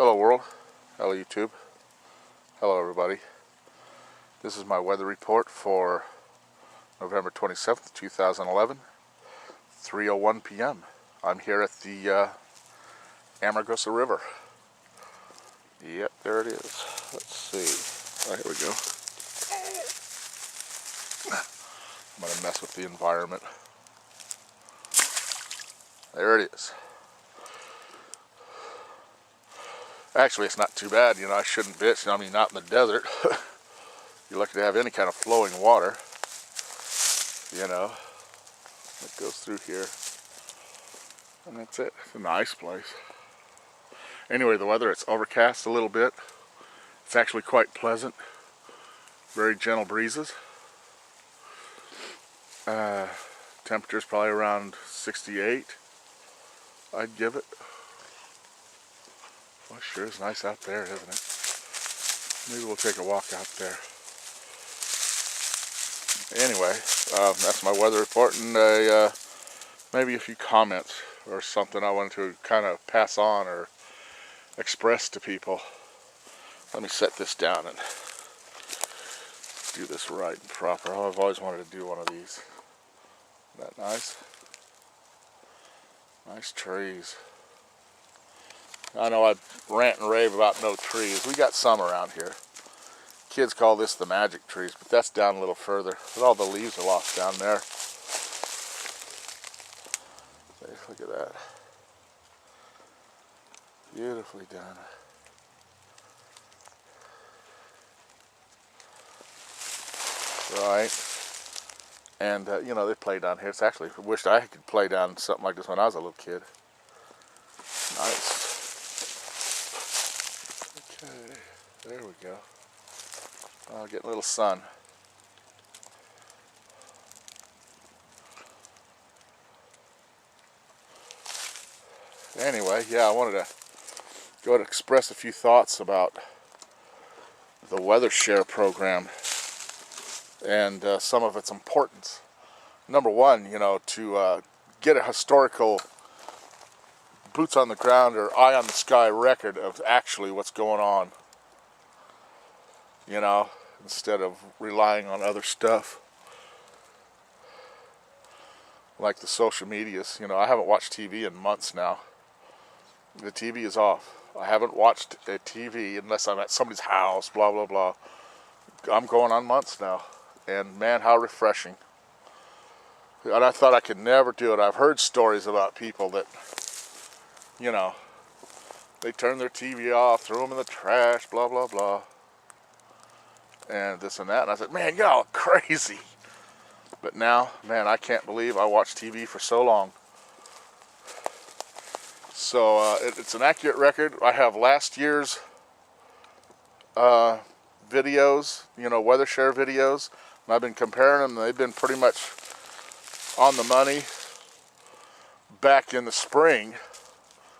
Hello world, hello YouTube, hello everybody. This is my weather report for November 27th, 2011, 3:01 p.m. I'm here at the Amargosa River. Yep, there it is. Let's see. Oh, here we go. I'm going to mess with the environment. There it is. Actually, it's not too bad, you know. I shouldn't bitch. I mean, not in the desert. You're lucky to have any kind of flowing water, you know. It goes through here. And that's it. It's a nice place. Anyway, the weather, it's overcast a little bit. It's actually quite pleasant. Very gentle breezes. Temperature's probably around 68, I'd give it. Well, sure is nice out there, isn't it? Maybe we'll take a walk out there. Anyway, that's my weather report, and maybe a few comments or something I wanted to kind of pass on or express to people. Let me set this down and do this right and proper. Oh, I've always wanted to do one of these. Isn't that nice? Nice trees. I know I rant and rave about no trees. We got some around here. Kids call this the magic trees, but that's down a little further. But all the leaves are lost down there. Look at that. Beautifully done. Right. And, you know, they play down here. It's actually, I wished I could play down something like this when I was a little kid. Nice. Okay, there we go. Getting a little sun. Anyway, yeah, I wanted to go and express a few thoughts about the Weather Share program and some of its importance. Number one, you know, to get a historical boots on the ground or eye on the sky record of actually what's going on, you know, instead of relying on other stuff like the social medias. You know, I haven't watched TV in months now. The TV is off. I haven't watched a TV unless I'm at somebody's house, blah blah blah. I'm going on months now, and man, how refreshing. And I thought I could never do it. I've heard stories about people that, you know, they turn their TV off, throw them in the trash, blah, blah, blah, and this and that. And I said, man, y'all crazy. But now, man, I can't believe I watched TV for so long. So it's an accurate record. I have last year's videos, you know, Weather Share videos, and I've been comparing them. They've been pretty much on the money back in the spring.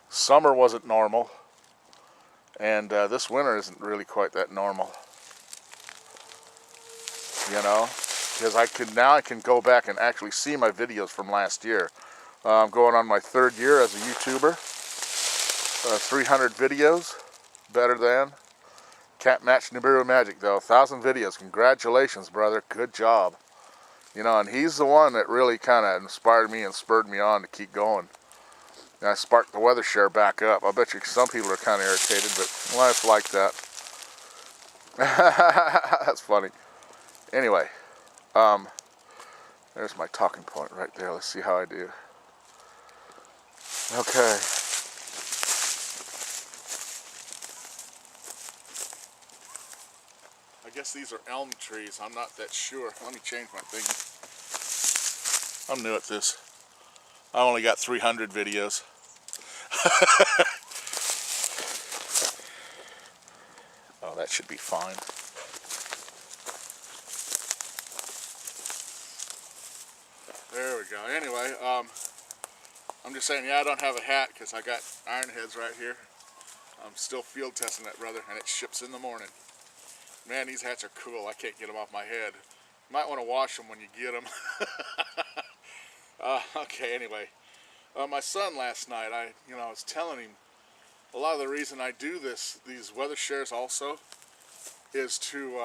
Summer wasn't normal, and this winter isn't really quite that normal, you know, because I can go back and actually see my videos from last year. I'm going on my third year as a YouTuber. 300 videos, better than. Can't match Nibiru Magic though. 1,000 videos. Congratulations, brother. Good job. You know, and he's the one that really kind of inspired me and spurred me on to keep going. And I sparked the Weather Share back up. I bet you some people are kind of irritated, but life's like that. That's funny. Anyway, there's my talking point right there. Let's see how I do. Okay. I guess these are elm trees. I'm not that sure. Let me change my thing. I'm new at this. I only got 300 videos. Oh, that should be fine. There we go. Anyway, I'm just saying, yeah, I don't have a hat because I got iron heads right here. I'm still field testing that, brother, and it ships in the morning. Man, these hats are cool. I can't get them off my head. You might want to wash them when you get them. Okay, anyway. My son last night, I was telling him a lot of the reason I do these weather shares also, is to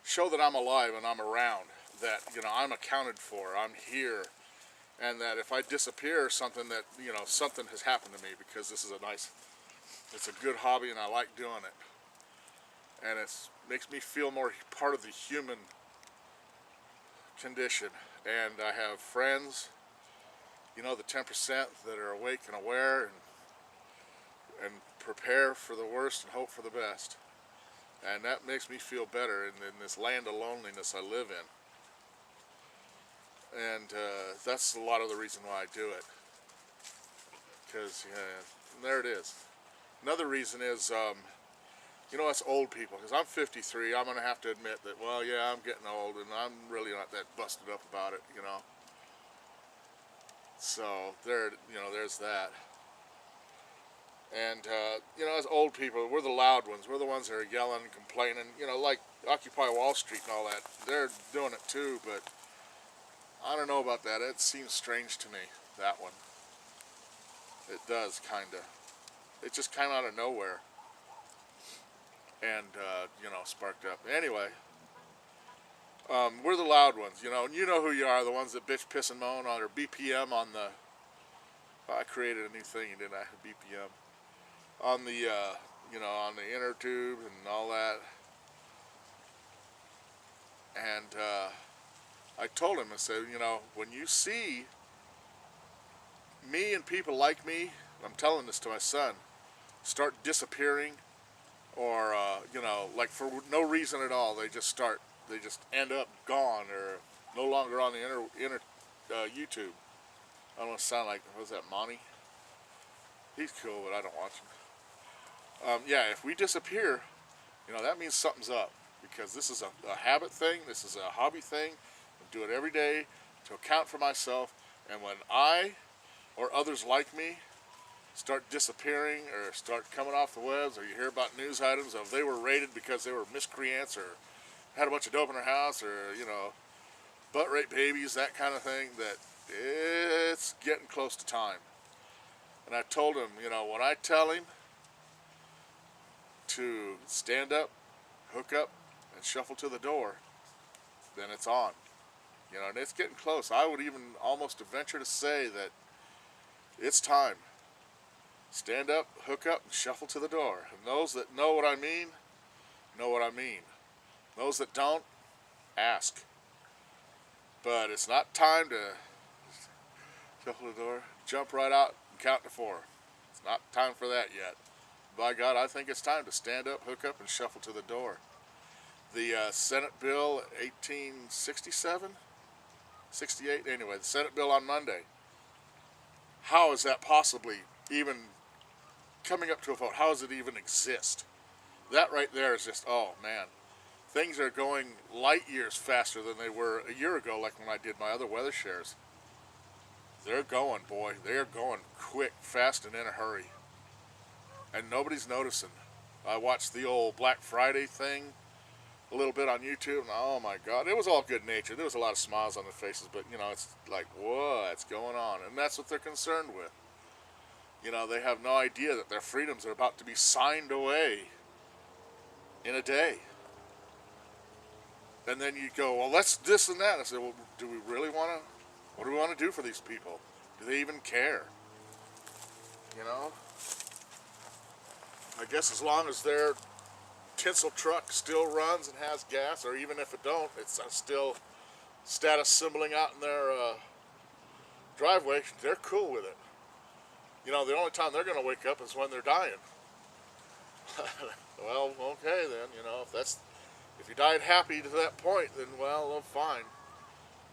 show that I'm alive and I'm around, that, you know, I'm accounted for, I'm here, and that if I disappear or something, that, you know, something has happened to me, because this is it's a good hobby and I like doing it. And it makes me feel more part of the human condition. And I have friends, you know, the 10% that are awake and aware, and prepare for the worst and hope for the best. And that makes me feel better in this land of loneliness I live in. And that's a lot of the reason why I do it. Because, there it is. Another reason is, you know, us old people, because I'm 53, I'm going to have to admit that, well, yeah, I'm getting old, and I'm really not that busted up about it, you know. So, there's that. And, you know, as old people, we're the loud ones. We're the ones that are yelling and complaining, you know, like Occupy Wall Street and all that. They're doing it too, but I don't know about that. It seems strange to me, that one. It does, kind of. It just came out of nowhere. And, you know, sparked up. Anyway, we're the loud ones, you know, and you know who you are, the ones that bitch, piss, and moan on, or BPM on the, I created a new thing, didn't I? BPM. On the, you know, on the inner tube and all that. And, I told him, I said, you know, when you see me and people like me, I'm telling this to my son, start disappearing, or, you know, like for no reason at all, they just end up gone, or no longer on the inner YouTube. I don't want to sound like, what's that, Monty? He's cool, but I don't watch him. Yeah, if we disappear, you know, that means something's up, because this is a habit thing, this is a hobby thing. I do it every day to account for myself, and when I or others like me start disappearing or start coming off the webs, or you hear about news items of they were raided because they were miscreants, or had a bunch of dope in their house, or, you know, butt rape babies, that kind of thing, that it's getting close to time. And I told him, you know, when I tell him to stand up, hook up, and shuffle to the door, then it's on. You know, and it's getting close. I would even almost venture to say that it's time. Stand up, hook up, and shuffle to the door. And those that know what I mean, know what I mean. Those that don't, ask. But it's not time to shuffle the door, jump right out, and count to 4. It's not time for that yet. By God, I think it's time to stand up, hook up, and shuffle to the door. The Senate Bill 1867? 68? Anyway, the Senate Bill on Monday. How is that possibly even coming up to a vote? How does it even exist? That right there is just, oh man. Things are going light years faster than they were a year ago, like when I did my other weather shares. They're going, boy. They're going quick, fast, and in a hurry. And nobody's noticing. I watched the old Black Friday thing a little bit on YouTube, and oh my God, it was all good natured. There was a lot of smiles on their faces, but you know, it's like, what's going on? And that's what they're concerned with. You know, they have no idea that their freedoms are about to be signed away in a day. And then you go, well, let's this and that. I said, well, do we really want to? What do we want to do for these people? Do they even care? You know? I guess as long as their tinsel truck still runs and has gas, or even if it don't, it's still status symboling out in their driveway, they're cool with it. You know, the only time they're going to wake up is when they're dying. Well, okay then, you know, if you died happy to that point, then well, fine.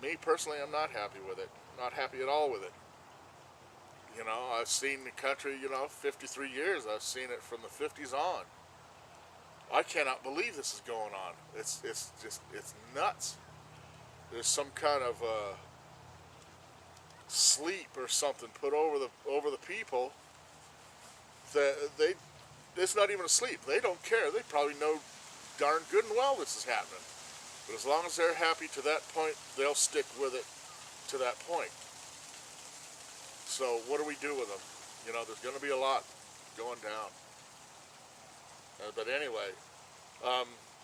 Me personally, I'm not happy with it. Not happy at all with it. You know, I've seen the country, you know, 53 years. I've seen it from the 50s on. I cannot believe this is going on. It's nuts. There's some kind of sleep or something put over the people that it's not even a sleep. They don't care. They probably know darn good and well this is happening. But as long as they're happy to that point, they'll stick with it to that point. So what do we do with them? You know, there's going to be a lot going down. But anyway,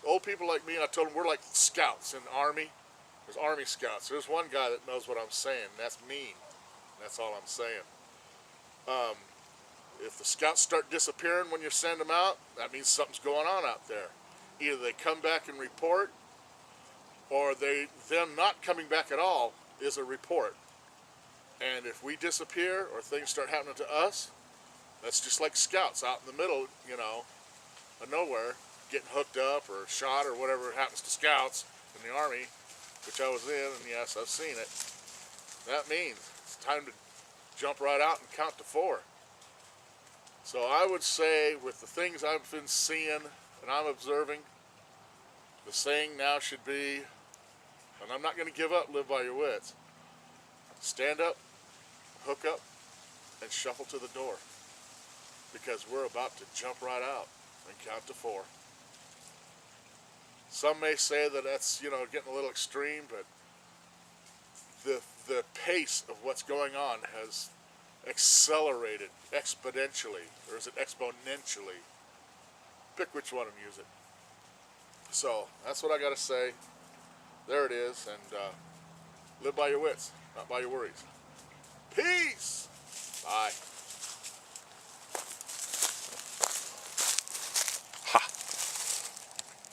old people like me, I told them we're like scouts in the Army. There's Army scouts. There's one guy that knows what I'm saying. And that's mean. That's all I'm saying. If the scouts start disappearing when you send them out, that means something's going on out there. Either they come back and report, or them not coming back at all is a report. And if we disappear or things start happening to us, that's just like scouts out in the middle, you know, of nowhere, getting hooked up or shot or whatever happens to scouts in the Army, which I was in, and yes, I've seen it. That means it's time to jump right out and count to 4. So I would say, with the things I've been seeing and I'm observing, the saying now should be, and I'm not going to give up, live by your wits. Stand up, hook up, and shuffle to the door. Because we're about to jump right out and count to 4. Some may say that that's, you know, getting a little extreme, but the pace of what's going on has accelerated exponentially, or is it exponentially? Pick which one and use it. So that's what I got to say. There it is, and live by your wits, not by your worries. Peace. Bye.